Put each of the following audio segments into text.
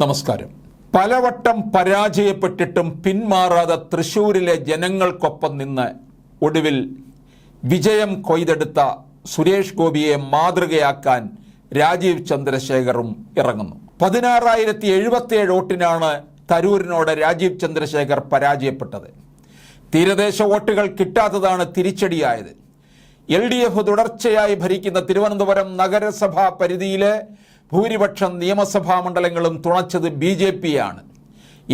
നമസ്കാരം. പലവട്ടം പരാജയപ്പെട്ടിട്ടും പിന്മാറാതെ തൃശ്ശൂരിലെ ജനങ്ങൾക്കൊപ്പം നിന്ന് ഒടുവിൽ വിജയം കൊയ്തെടുത്ത സുരേഷ് ഗോപിയെ മാതൃകയാക്കാൻ രാജീവ് ചന്ദ്രശേഖറും ഇറങ്ങുന്നു. 16,077 വോട്ടിനാണ് തരൂരിനോട് രാജീവ് ചന്ദ്രശേഖർ പരാജയപ്പെട്ടത്. തീരദേശ വോട്ടുകൾ കിട്ടാത്തതാണ് തിരിച്ചടിയായത്. LDF തുടർച്ചയായി ഭരിക്കുന്ന തിരുവനന്തപുരം നഗരസഭാ പരിധിയിലെ ഭൂരിപക്ഷം നിയമസഭാ മണ്ഡലങ്ങളും തുണച്ചത് BJP-യാണ്.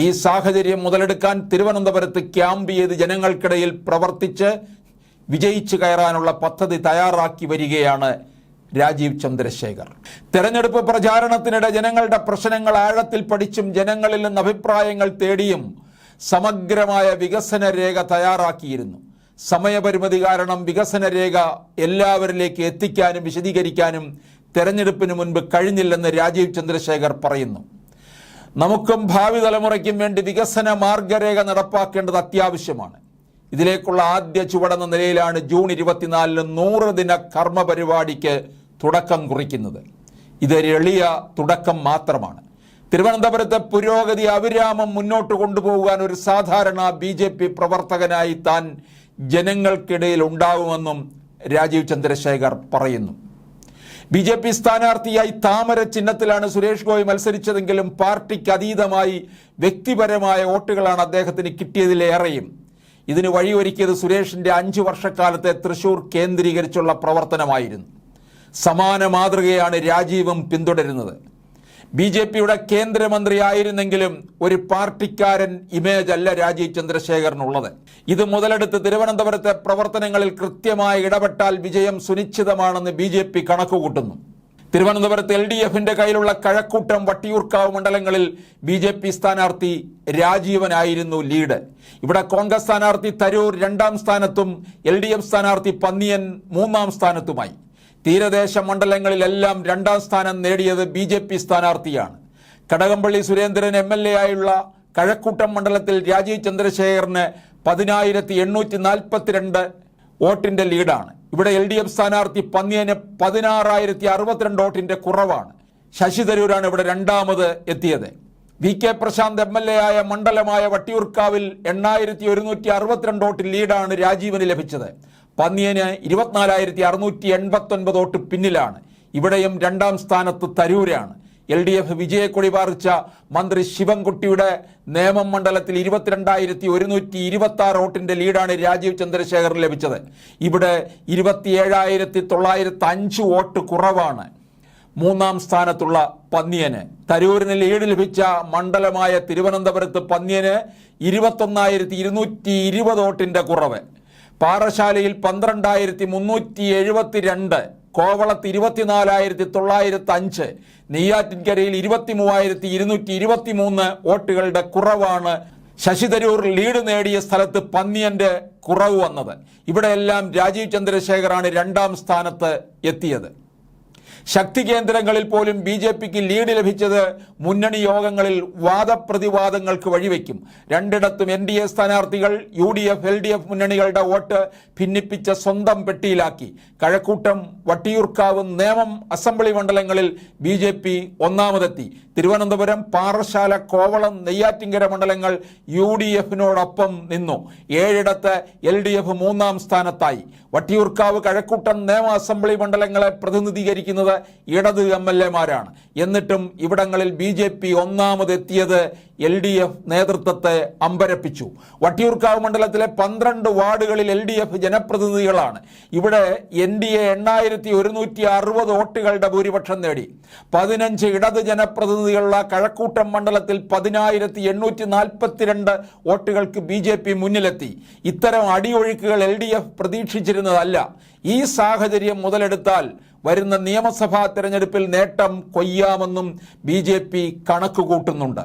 ഈ സാഹചര്യം മുതലെടുക്കാൻ തിരുവനന്തപുരത്ത് ക്യാമ്പ് ചെയ്ത് ജനങ്ങൾക്കിടയിൽ പ്രവർത്തിച്ച് വിജയിച്ചു കയറാനുള്ള പദ്ധതി തയ്യാറാക്കി വരികയാണ് രാജീവ് ചന്ദ്രശേഖർ. തെരഞ്ഞെടുപ്പ് പ്രചാരണത്തിനിടെ ജനങ്ങളുടെ പ്രശ്നങ്ങൾ ആഴത്തിൽ പഠിച്ചും ജനങ്ങളിൽ നിന്ന് അഭിപ്രായങ്ങൾ തേടിയും സമഗ്രമായ വികസന രേഖ തയ്യാറാക്കിയിരുന്നു. സമയപരിമിതി കാരണം വികസന രേഖ എല്ലാവരിലേക്ക് എത്തിക്കാനും വിശദീകരിക്കാനും തെരഞ്ഞെടുപ്പിന് മുൻപ് കഴിഞ്ഞില്ലെന്ന് രാജീവ് ചന്ദ്രശേഖർ പറയുന്നു. നമുക്കും ഭാവി തലമുറയ്ക്കും വേണ്ടി വികസന മാർഗരേഖ നടപ്പാക്കേണ്ടത് അത്യാവശ്യമാണ്. ഇതിലേക്കുള്ള ആദ്യ ചുവടെന്ന നിലയിലാണ് ജൂൺ 24 100 ദിന കർമ്മ പരിപാടിക്ക് തുടക്കം കുറിക്കുന്നത്. ഇതൊരു എളിയ തുടക്കം മാത്രമാണ്. തിരുവനന്തപുരത്തെ പുരോഗതി അവിരാമം മുന്നോട്ട് കൊണ്ടുപോകാൻ ഒരു സാധാരണ BJP പ്രവർത്തകനായി താൻ ജനങ്ങൾക്കിടയിൽ ഉണ്ടാവുമെന്നും രാജീവ് ചന്ദ്രശേഖർ പറയുന്നു. BJP സ്ഥാനാർത്ഥിയായി താമര ചിഹ്നത്തിലാണ് സുരേഷ് ഗോപി മത്സരിച്ചതെങ്കിലും പാർട്ടിക്ക് അതീതമായി വ്യക്തിപരമായ വോട്ടുകളാണ് അദ്ദേഹത്തിന് കിട്ടിയതിലേറെയും. ഇതിന് വഴിയൊരുക്കിയത് സുരേഷിന്റെ 5 വർഷക്കാലത്തെ തൃശൂർ കേന്ദ്രീകരിച്ചുള്ള പ്രവർത്തനമായിരുന്നു. സമാന മാതൃകയാണ് രാജീവും പിന്തുടരുന്നത്. BJP-യുടെ കേന്ദ്രമന്ത്രി ആയിരുന്നെങ്കിലും ഒരു പാർട്ടിക്കാരൻ ഇമേജ് അല്ല രാജീവ് ചന്ദ്രശേഖറിനുള്ളത്. ഇത് മുതലെടുത്ത് തിരുവനന്തപുരത്തെ പ്രവർത്തനങ്ങളിൽ കൃത്യമായി ഇടപെട്ടാൽ വിജയം സുനിശ്ചിതമാണെന്ന് BJP കണക്കുകൂട്ടുന്നു. തിരുവനന്തപുരത്ത് LDF-ന്റെ കയ്യിലുള്ള കഴക്കൂട്ടം, വട്ടിയൂർക്കാവ് മണ്ഡലങ്ങളിൽ BJP സ്ഥാനാർത്ഥി രാജീവനായിരുന്നു ലീഡ്. ഇവിടെ കോൺഗ്രസ് സ്ഥാനാർത്ഥി തരൂർ 2ാം സ്ഥാനത്തും LDF സ്ഥാനാർത്ഥി പന്നിയൻ 3ാം സ്ഥാനത്തുമായി. തീരദേശ മണ്ഡലങ്ങളിലെല്ലാം 2ാം സ്ഥാനം നേടിയത് BJP സ്ഥാനാർത്ഥിയാണ്. കടകംപള്ളി സുരേന്ദ്രൻ MLA ആയുള്ള കഴക്കൂട്ടം മണ്ഡലത്തിൽ രാജീവ് ചന്ദ്രശേഖറിന് 10,842 വോട്ടിന്റെ ലീഡാണ്. ഇവിടെ LDF സ്ഥാനാർത്ഥി പന്നിയന് 16,062 വോട്ടിന്റെ കുറവാണ്. ശശി തരൂരാണ് ഇവിടെ 2ാമത് എത്തിയത്. VK പ്രശാന്ത് MLA ആയ മണ്ഡലമായ വട്ടിയൂർക്കാവിൽ 8,162 വോട്ട് ലീഡാണ് രാജീവിന് ലഭിച്ചത്. പന്നിയന് 24,689 വോട്ട് പിന്നിലാണ്. ഇവിടെയും 2ാം സ്ഥാനത്ത് തരൂരാണ്. LDF വിജയക്കൊടി പാറിച്ച മന്ത്രി ശിവൻകുട്ടിയുടെ നേമം മണ്ഡലത്തിൽ 22,126 വോട്ടിന്റെ ലീഡാണ് രാജീവ് ചന്ദ്രശേഖർ ലഭിച്ചത്. ഇവിടെ 27,905 വോട്ട് കുറവാണ് 3ാം സ്ഥാനത്തുള്ള പന്നിയന്. തരൂരിന് ലീഡ് ലഭിച്ച മണ്ഡലമായ തിരുവനന്തപുരത്ത് പന്നിയന് 21,220 വോട്ടിന്റെ കുറവ്. പാറശാലയിൽ 12,372, കോവളത്ത് 24,905, നെയ്യാറ്റിൻകരയിൽ 23,223 വോട്ടുകളുടെ കുറവാണ് ശശി തരൂർ ലീഡ് നേടിയ സ്ഥലത്ത് പന്നിയന്റെ കുറവ് വന്നത്. ഇവിടെയെല്ലാം രാജീവ് ചന്ദ്രശേഖറാണ് 2ാം സ്ഥാനത്ത് എത്തിയത്. ശക്തി കേന്ദ്രങ്ങളിൽ പോലും BJP-ക്ക് ലീഡ് ലഭിച്ചത് മുന്നണി യോഗങ്ങളിൽ വാദപ്രതിവാദങ്ങൾക്ക് വഴിവെക്കും. 2ഇടത്തും NDA സ്ഥാനാർത്ഥികൾ UDF LDF മുന്നണികളുടെ വോട്ട് ഭിന്നിപ്പിച്ച സ്വന്തം പെട്ടിയിലാക്കി. കഴക്കൂട്ടം, വട്ടിയൂർക്കാവ്, നേമം അസംബ്ലി മണ്ഡലങ്ങളിൽ BJP 1ാമതെത്തി. തിരുവനന്തപുരം, പാറശാല, കോവളം, നെയ്യാറ്റിൻകര മണ്ഡലങ്ങൾ UDF-നോടൊപ്പം നിന്നു. 7ഇടത്ത് LDF 3ാം സ്ഥാനത്തായി. വട്ടിയൂർക്കാവ്, കഴക്കൂട്ടം, നേമ അസംബ്ലി മണ്ഡലങ്ങളെ പ്രതിനിധീകരിക്കുന്നത് ഇടത് MLA-മാരാണ്. എന്നിട്ടും ഇവിടങ്ങളിൽ BJP 1ാമതെത്തിയത് LDF നേതൃത്വത്തെ അമ്പരപ്പിച്ചു. വട്ടിയൂർക്കാവ് മണ്ഡലത്തിലെ 12 വാർഡുകളിൽ LDF ജനപ്രതിനിധികളാണ്. ഇവിടെ NDA 8,160 വോട്ടുകളുടെ ഭൂരിപക്ഷം നേടി. 15 ഇടത് ജനപ്രതിനിധികളുള്ള കഴക്കൂട്ടം മണ്ഡലത്തിൽ 10,842 വോട്ടുകൾക്ക് BJP മുന്നിലെത്തി. ഇത്തരം അടിയൊഴുക്കുകൾ LDF പ്രതീക്ഷിച്ചിരുന്നതല്ല. ഈ സാഹചര്യം മുതലെടുത്താൽ വരുന്ന നിയമസഭാ തെരഞ്ഞെടുപ്പിൽ നേട്ടം കൊയ്യാമെന്നും BJP കണക്കുകൂട്ടുന്നുണ്ട്.